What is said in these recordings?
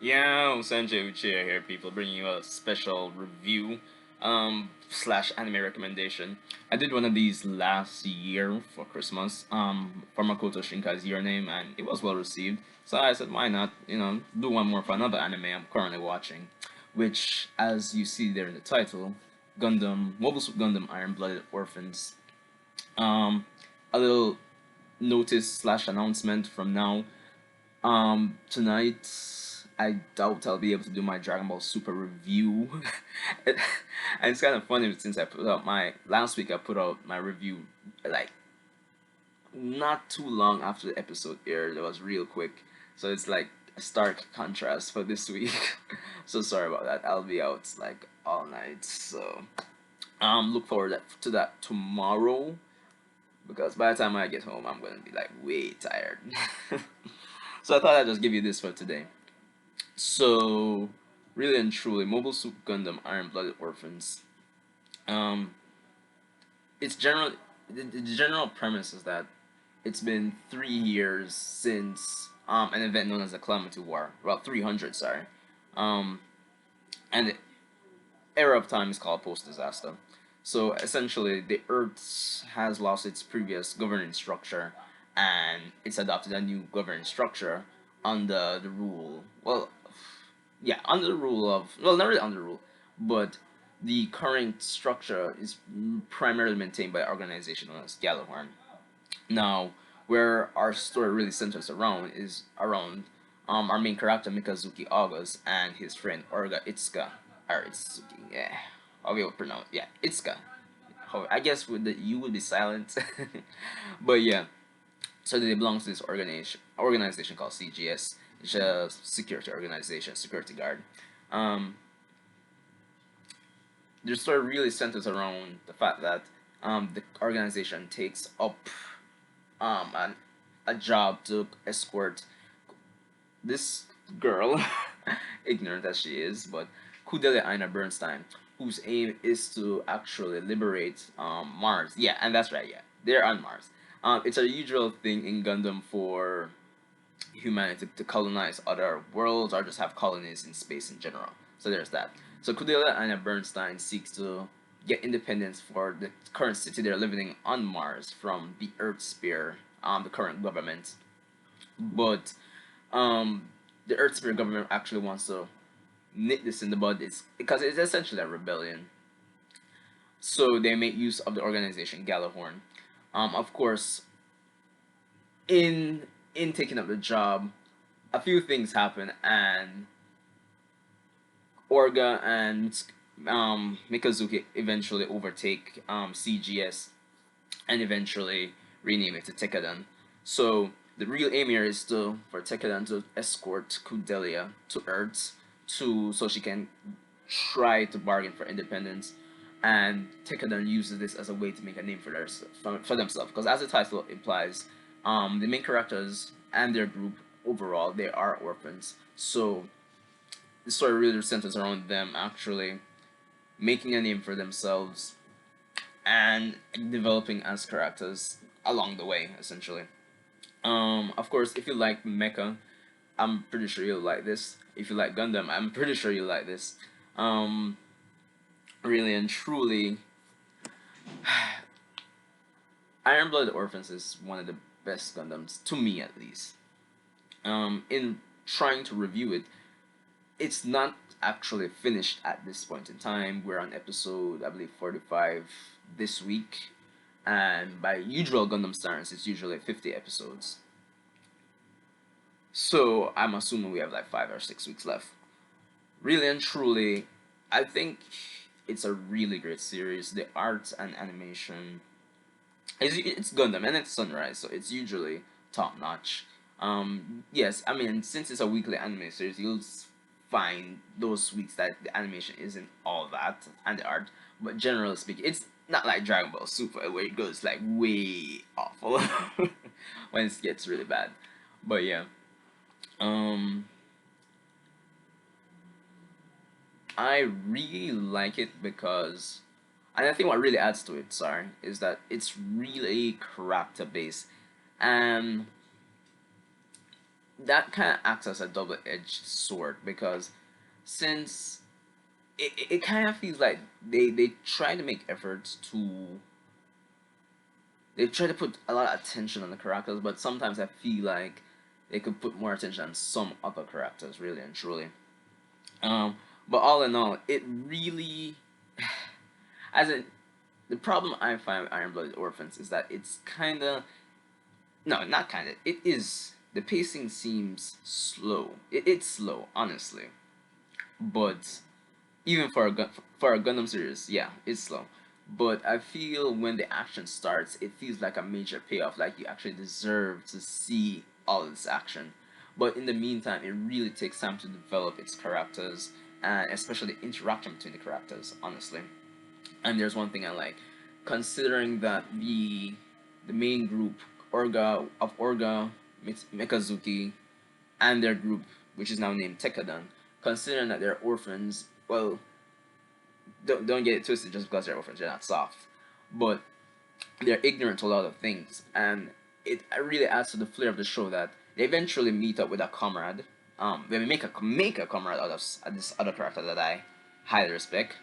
Yeah, Sanjay Uchiha here, people, bringing you a special review slash anime recommendation. I did one of these last year for Christmas, for Makoto Shinkai's Your Name, and it was well received. So I said, why not, do one more for another anime I'm currently watching, which, as you see there in the title, Mobile Suit Gundam Iron Blooded Orphans. Um, a little notice slash announcement from now. Tonight I doubt I'll be able to do my Dragon Ball Super review. And it's kind of funny since I put out my last week. I put out my review like not too long after the episode aired. It was real quick, so it's like a stark contrast for this week. So sorry about that. I'll be out like all night. So look forward to that tomorrow because by the time I get home, I'm gonna be like way tired. So I thought I'd just give you this for today. So, really and truly, Mobile Suit Gundam Iron Blooded Orphans. Um, it's general. The general premise is that it's been 3 years since an event known as the Calamity War. Well, 300, sorry. Um, and the era of time is called post disaster. So essentially, the Earth has lost its previous governing structure, and it's adopted a new governing structure under the rule. Well, yeah, under the rule of, well, not really under the rule, but the current structure is primarily maintained by an organization known as Gallahorn. Now, where our story really centers around is around our main character Mikazuki August and his friend Orga Itsuka, or Itsuki, yeah, how we would pronounce, yeah, Itsuka. I guess with the U would be silent, but yeah. So they belong to this organization called CGS. It's a security organization, security guard. Um, their story really centers around the fact that the organization takes up an, a job to escort this girl, ignorant as she is, but Kudelia Aina Bernstein, whose aim is to actually liberate Mars. Yeah, and that's right. Yeah, they're on Mars. It's a usual thing in Gundam for humanity to colonize other worlds or just have colonies in space in general. So there's that. So Kudelia Aina Bernstein seeks to get independence for the current city they're living in on Mars from the Earth sphere, the current government. But um, the Earth sphere government actually wants to nip this in the bud. It's because it's essentially a rebellion. So they make use of the organization Gallahorn. Of course, in taking up the job, a few things happen, and Orga and Mikazuki eventually overtake CGS and eventually rename it to Tekadan. So the real aim here is to for Tekadan to escort Kudelia to Earth to so she can try to bargain for independence. And Tekadan uses this as a way to make a name for themselves. Because as the title implies, the main characters and their group overall they are orphans. So the story really centers around them actually making a name for themselves and developing as characters along the way, essentially. Of course, if you like Mecha, I'm pretty sure you'll like this. If you like Gundam, I'm pretty sure you'll like this. Um, really and truly, Iron Blooded Orphans is one of the best Gundams, to me at least. In trying to review it, it's not actually finished at this point in time. We're on episode, I believe, 45 this week, and by usual Gundam standards, it's usually 50 episodes. So I'm assuming we have like 5 or 6 weeks left. Really and truly, I think it's a really great series. The art and animation, it's Gundam and it's Sunrise, so it's usually top notch. Yes, I mean since it's a weekly anime series, you'll find those weeks that the animation isn't all that and the art, but generally speaking, it's not like Dragon Ball Super where it goes like way awful when it gets really bad. But yeah, um, I really like it because, and I think what really adds to it, sorry, is that it's really character based, and that kind of acts as a double-edged sword, because since it kind of feels like they try to make efforts to, they try to put a lot of attention on the characters, but sometimes I feel like they could put more attention on some other characters, really and truly. Um, but all in all, it really, as in, the problem I find with Iron Blooded Orphans is that it's kind of, no, not kind of, it is, the pacing seems slow. It's slow, honestly, but even for for a Gundam series, yeah, it's slow. But I feel when the action starts, it feels like a major payoff. Like you actually deserve to see all this action. But in the meantime, it really takes time to develop its characters, and especially the interaction between the characters. Honestly, and there's one thing I like, considering that the main group Orga, Mikazuki, and their group, which is now named Tekadan, considering that they're orphans. Well, don't get it twisted. Just because they're orphans, they're not soft, but they're ignorant to a lot of things, and it really adds to the flair of the show that they eventually meet up with a comrade. They make a comrade out of this other character that I highly respect,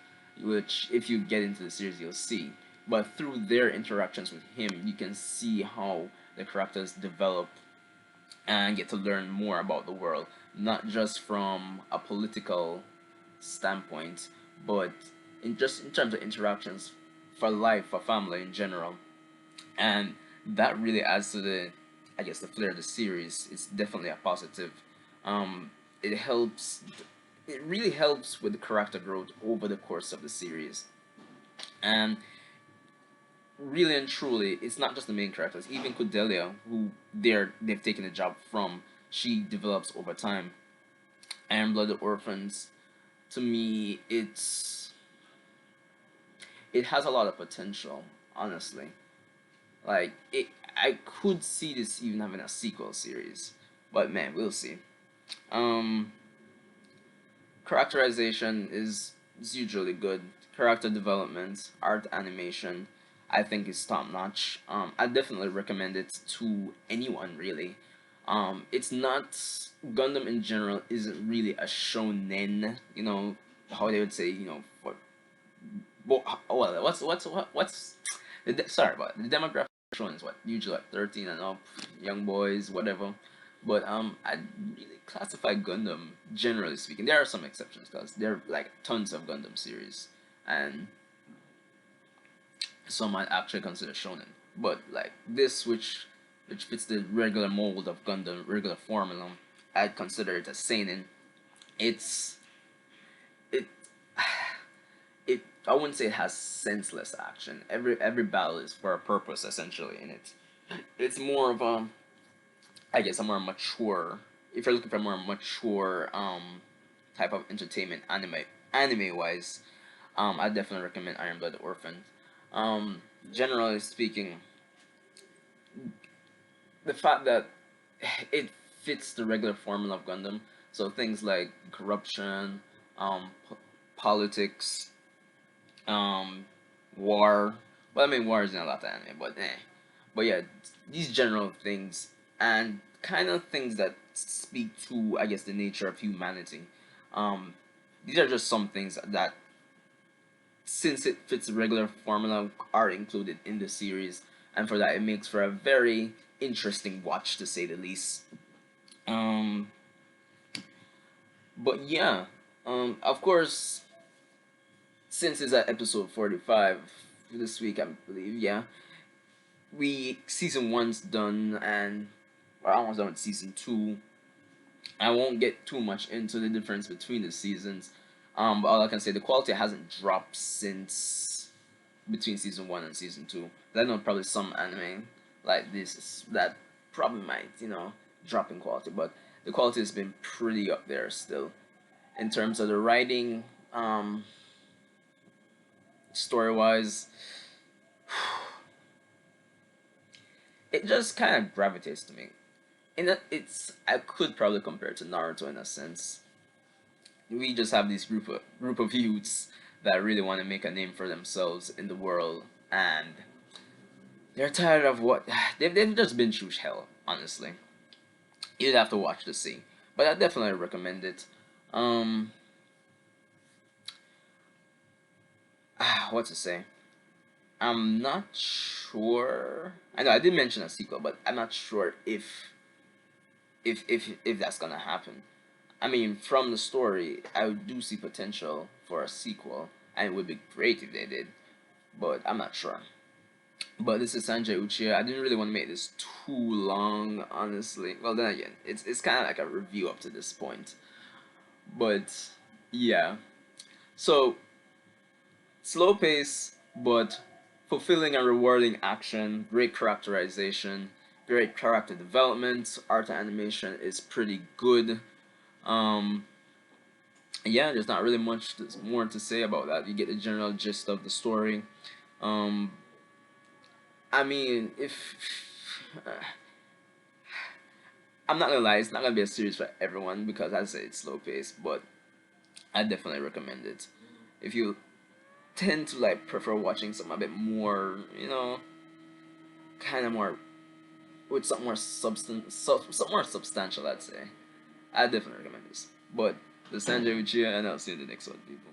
which if you get into the series you'll see. But through their interactions with him, you can see how the characters develop and get to learn more about the world, not just from a political standpoint, but in just in terms of interactions for life, for family in general. And that really adds to the, I guess, the flair of the series. It's definitely a positive. It helps. It really helps with the character growth over the course of the series, and really and truly, it's not just the main characters. Even Cordelia, who they've taken a job from, she develops over time. And Blooded Orphans, to me, it has a lot of potential. Honestly, like I could see this even having a sequel series, but man, we'll see. Um, Characterization is usually good. Character development, art, animation, I think is top notch. I definitely recommend it to anyone really. It's not, Gundam in general isn't really a shonen. You know how they would say, for well, what's sorry about it. The demographic shown is what, usually like 13 and up, young boys, whatever. But I really classify Gundam, generally speaking. There are some exceptions because there are like tons of Gundam series, and some might actually consider shonen. But like this, which fits the regular mold of Gundam, regular formula, I'd consider it a seinen. It's it it I wouldn't say it has senseless action. Every battle is for a purpose essentially in it. It's more of a, I guess, a more mature. If you're looking for a more mature type of entertainment, anime wise, I definitely recommend Iron Blood Orphan. Generally speaking, the fact that it fits the regular formula of Gundam, so things like corruption, politics, um, war. Well, I mean, war isn't a lot of anime, but eh. But yeah, these general things and kind of things that speak to, I guess, the nature of humanity. Um, these are just some things that, since it fits the regular formula, are included in the series, and for that, it makes for a very interesting watch, to say the least. Um, but yeah, of course, since it's at episode 45 this week, I believe, yeah, we season one's done, and we're almost done with season two. I won't get too much into the difference between the seasons. But all I can say, the quality hasn't dropped since between season one and season two. I know probably some anime like this that probably might, drop in quality, but the quality has been pretty up there still. In terms of the writing, story wise, it just kind of gravitates to me. In that, I could probably compare it to Naruto in a sense. We just have this group of youths that really want to make a name for themselves in the world, and they're tired of what they've just been through hell, honestly. You'd have to watch to see. But I definitely recommend it. Um, what to say? I'm not sure. I know I did mention a sequel, but I'm not sure if that's gonna happen. I mean, from the story, I do see potential for a sequel, and it would be great if they did, but I'm not sure. But this is Sanjay Uchiha. I didn't really want to make this too long, honestly. Well, then again, it's kind of like a review up to this point. But yeah, so slow pace, but fulfilling and rewarding action, great characterization, great character development, art and animation is pretty good. Um, yeah, there's not really much more to say about that. You get the general gist of the story. Um, I mean, if I'm not gonna lie, it's not gonna be a series for everyone because I say it's slow paced, but I definitely recommend it. If you tend to like prefer watching something a bit more, kind of more with something more something more substantial, I'd say. I definitely recommend this. But the Sanjay Uchiha, and I'll see you in the next one, people.